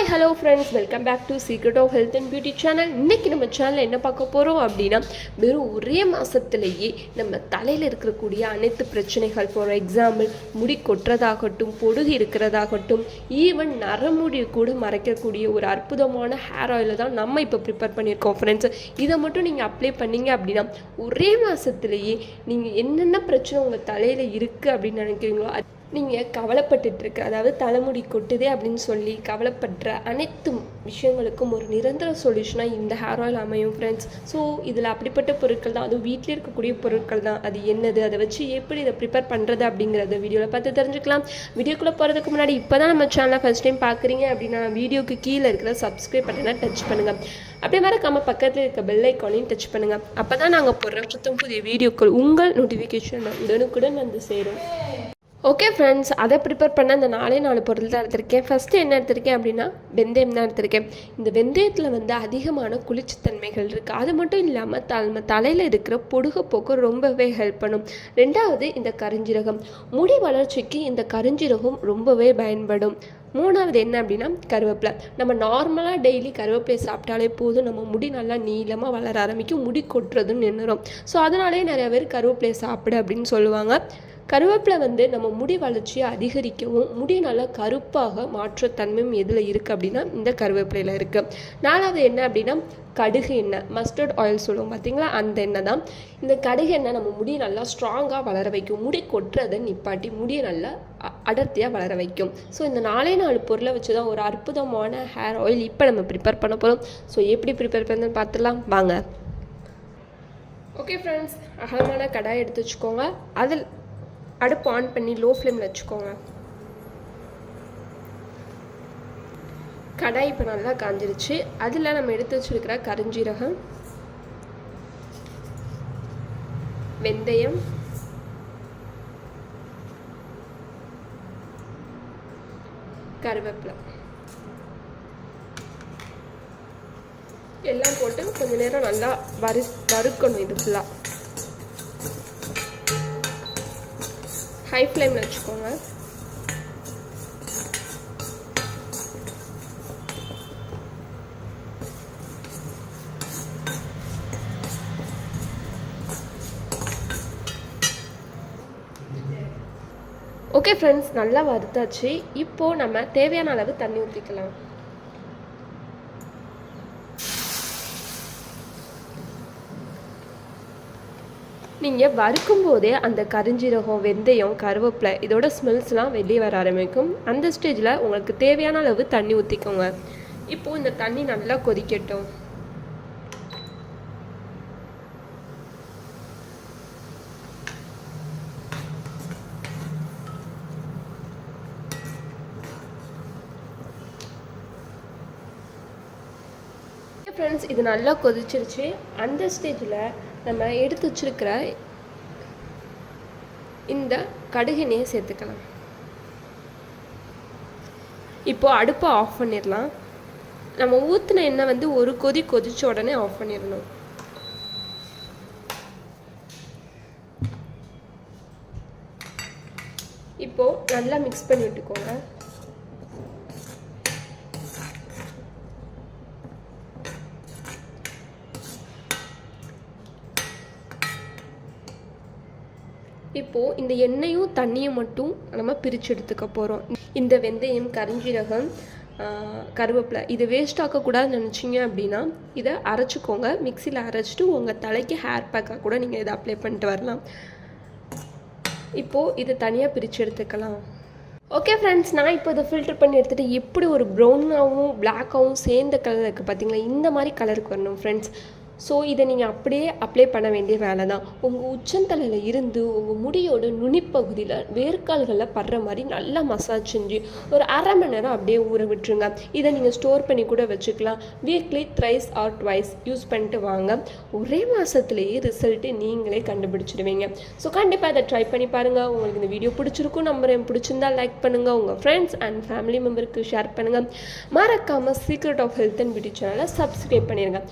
Hello friends, welcome back to secret of health and beauty channel. இன்றைக்கி நம்ம சேனலில் என்ன பார்க்க போகிறோம் அப்படின்னா, வெறும் ஒரே மாதத்துலேயே நம்ம தலையில் இருக்கக்கூடிய அனைத்து பிரச்சனைகள், ஃபார் எக்ஸாம்பிள் முடி கொட்டுறதாகட்டும், பொடுகு இருக்கிறதாகட்டும், ஈவன் நரமுடி கூட மறைக்கக்கூடிய ஒரு அற்புதமான ஹேர் ஆயிலை தான் நம்ம இப்போ ப்ரிப்பேர் பண்ணியிருக்கோம் ஃப்ரெண்ட்ஸ். இதை மட்டும் நீங்கள் அப்ளை பண்ணிங்க அப்படின்னா ஒரே மாதத்துலேயே நீங்கள் என்னென்ன பிரச்சனை உங்கள் தலையில் இருக்குது அப்படின்னு நினைக்கிறீங்களோ, நீங்கள் கவலைப்பட்டுருக்கு, அதாவது தலைமுடி கொட்டுதே அப்படின்னு சொல்லி கவலைப்படுற அனைத்து விஷயங்களுக்கும் ஒரு நிரந்தர சொல்யூஷனாக இந்த ஹேர் ஆயில் அமையும் ஃப்ரெண்ட்ஸ். ஸோ இதில் அப்படிப்பட்ட பொருட்கள் தான், அதுவும் வீட்டில் இருக்கக்கூடிய பொருட்கள் தான். அது என்னது, அதை வச்சு எப்படி இதை ப்ரிப்பேர் பண்ணுறது அப்படிங்கிறத வீடியோவில் பார்த்து தெரிஞ்சுக்கலாம். வீடியோக்குள்ளே போகிறதுக்கு முன்னாடி இப்போ தான் நம்ம சேனலை ஃபஸ்ட் டைம் பார்க்குறீங்க அப்படின்னா வீடியோக்கு கீழே இருக்கிற சப்ஸ்கிரைப் பட்டனை டச் பண்ணுங்கள். அப்படியே மறக்காம பக்கத்தில் இருக்க பெல் ஐக்கானையும் டச் பண்ணுங்கள். அப்போ தான் நாங்கள் போடுற புதிய வீடியோக்கள் உங்கள் நோட்டிஃபிகேஷன் உடனுக்குடன் வந்து சேரும். ஓகே ஃப்ரெண்ட்ஸ், அதை ப்ரிப்பேர் பண்ண அந்த 4 பொருள் தான் எடுத்திருக்கேன். ஃபஸ்ட்டு என்ன எடுத்திருக்கேன் அப்படின்னா வெந்தயம் தான் எடுத்திருக்கேன். இந்த வெந்தயத்தில் வந்து அதிகமான குளிர்ச்சித்தன்மைகள் இருக்குது. அது மட்டும் இல்லாமல் நம்ம தலையில் இருக்கிற பொடுகு போக்கு ரொம்பவே ஹெல்ப் பண்ணும். ரெண்டாவது இந்த கருஞ்சீரகம், முடி வளர்ச்சிக்கு இந்த கருஞ்சீரகம் ரொம்பவே பயன்படும். மூணாவது என்ன அப்படின்னா கருவேப்பிலை. நம்ம நார்மலாக டெய்லி கருவேப்பிலை சாப்பிட்டாலே போதும், நம்ம முடி நல்லா நீளமாக வளர ஆரம்பிக்கும், முடி கொட்டுறதுன்னு நின்றுடும். ஸோ அதனாலே நிறைய பேர் கருவேப்பிலையை சாப்பிடு அப்படின்னு சொல்லுவாங்க. கருவேப்பிலை வந்து நம்ம முடி வளர்ச்சியை அதிகரிக்கவும் முடி நல்லா கருப்பாக மாற்றத்தன்மையும் எதில் இருக்குது அப்படின்னா இந்த கருவேப்பிலையில் இருக்குது. நாலாவது என்ன அப்படின்னா கடுகு எண்ணெய், மஸ்டர்ட் ஆயில் சொல்லுவோம் பார்த்தீங்களா, அந்த எண்ணெய் தான். இந்த கடுகு எண்ணெய் நம்ம முடியை நல்லா ஸ்ட்ராங்காக வளர வைக்கும், முடி கொட்டுறதை நிப்பாட்டி முடியை நல்லா அடர்த்தியாக வளர வைக்கும். ஸோ இந்த 4 பொருளை வச்சு தான் ஒரு அற்புதமான ஹேர் ஆயில் இப்போ நம்ம ப்ரிப்பேர் பண்ண போகிறோம். ஸோ எப்படி ப்ரிப்பேர் பண்ணுன்னு பார்த்துடலாம் வாங்க. ஓகே ஃப்ரெண்ட்ஸ், அகலமான கடாய் எடுத்து வச்சுக்கோங்க. அதில் அடுப்பு ஆன் பண்ணி லோ ஃப்ளேமில் வச்சுக்கோங்க. கடாய் இப்போ நல்லா காஞ்சிருச்சு. அதில் நம்ம எடுத்து வச்சுருக்கிற கருஞ்சீரகம், வெந்தயம், கருவேப்பிலை எல்லாம் போட்டு கொஞ்சம் நேரம் நல்லா வறுக்கணும். இது ஃபுல்லாக ஹை ஃப்ளேமில் வச்சுக்கோங்க. ஓகே ஃப்ரெண்ட்ஸ், நல்லா வறுத்தாச்சு. இப்போது நம்ம தேவையான அளவு தண்ணி ஊற்றிக்கலாம். நீங்கள் வறுக்கும் போதே அந்த கருஞ்சீரகம், வெந்தயம், கருவேப்பிலை இதோட ஸ்மெல்ஸ்லாம் வெளியே வர ஆரம்பிக்கும். அந்த ஸ்டேஜில் உங்களுக்கு தேவையான அளவு தண்ணி ஊற்றிக்கோங்க. இப்போது இந்த தண்ணி நல்லா கொதிக்கட்டும். ஃப்ரெண்ட்ஸ், இது நல்லா கொதிச்சிருச்சு. அந்த ஸ்டேஜில் நம்ம எடுத்து வச்சிருக்கிற இந்த கடுகு எண்ணெயை சேர்த்துக்கலாம். இப்போ அடுப்பை ஆஃப் பண்ணிடலாம். நம்ம ஊற்றின எண்ணெய் வந்து ஒரு கொதிச்ச உடனே ஆஃப் பண்ணிடணும். இப்போ நல்லா மிக்ஸ் பண்ணி விட்டுக்கோங்க. இப்போது இந்த எண்ணெயும் தண்ணியும் மட்டும் நம்ம பிரித்து எடுத்துக்க போகிறோம். இந்த வெந்தயம், கருஞ்சீரகம், கருவேப்பிலை இது வேஸ்ட் ஆக்கக்கூடாதுன்னு நினச்சிங்க அப்படின்னா இதை அரைச்சிக்கோங்க. மிக்சியில் அரைச்சிட்டு உங்கள் தலைக்கு ஹேர் பேக்காக கூட நீங்கள் இதை அப்ளை பண்ணிட்டு வரலாம். இப்போது இதை தனியாக பிரித்து எடுத்துக்கலாம். ஓகே ஃப்ரெண்ட்ஸ், நான் இப்போ இதை ஃபில்டர் பண்ணி எடுத்துகிட்டு எப்படி ஒரு ப்ரௌனாகவும் பிளாக்காகவும் சேர்ந்த கலர் இருக்குது பார்த்தீங்களா, இந்த மாதிரி கலருக்கு வரணும் ஃப்ரெண்ட்ஸ். ஸோ இதை நீங்கள் அப்படியே அப்ளை பண்ண வேண்டிய வேலை தான். உங்கள் உச்சந்தலையில் இருந்து உங்கள் முடியோட நுனிப்பகுதியில் வேர்க்கால்களில் படுற மாதிரி நல்லா மசாஜ் செஞ்சு ஒரு அரை மணி நேரம் அப்படியே ஊற விட்டுருங்க. இதை நீங்கள் ஸ்டோர் பண்ணி கூட வச்சுக்கலாம். Weekly thrice R twice use பண்ணிட்டு வாங்க. ஒரே மாதத்துலேயே ரிசல்ட்டு நீங்களே கண்டுபிடிச்சிடுவீங்க. ஸோ கண்டிப்பாக அதை ட்ரை பண்ணி பாருங்கள். உங்களுக்கு இந்த வீடியோ பிடிச்சிருக்கும் நம்புறேன். பிடிச்சிருந்தா லைக் பண்ணுங்கள், உங்கள் ஃப்ரெண்ட்ஸ் அண்ட் ஃபேமிலி மெம்பருக்கு ஷேர் பண்ணுங்கள். மறக்காமல் secret of health and beauty சேனலை சப்ஸ்கிரைப் பண்ணிடுங்க.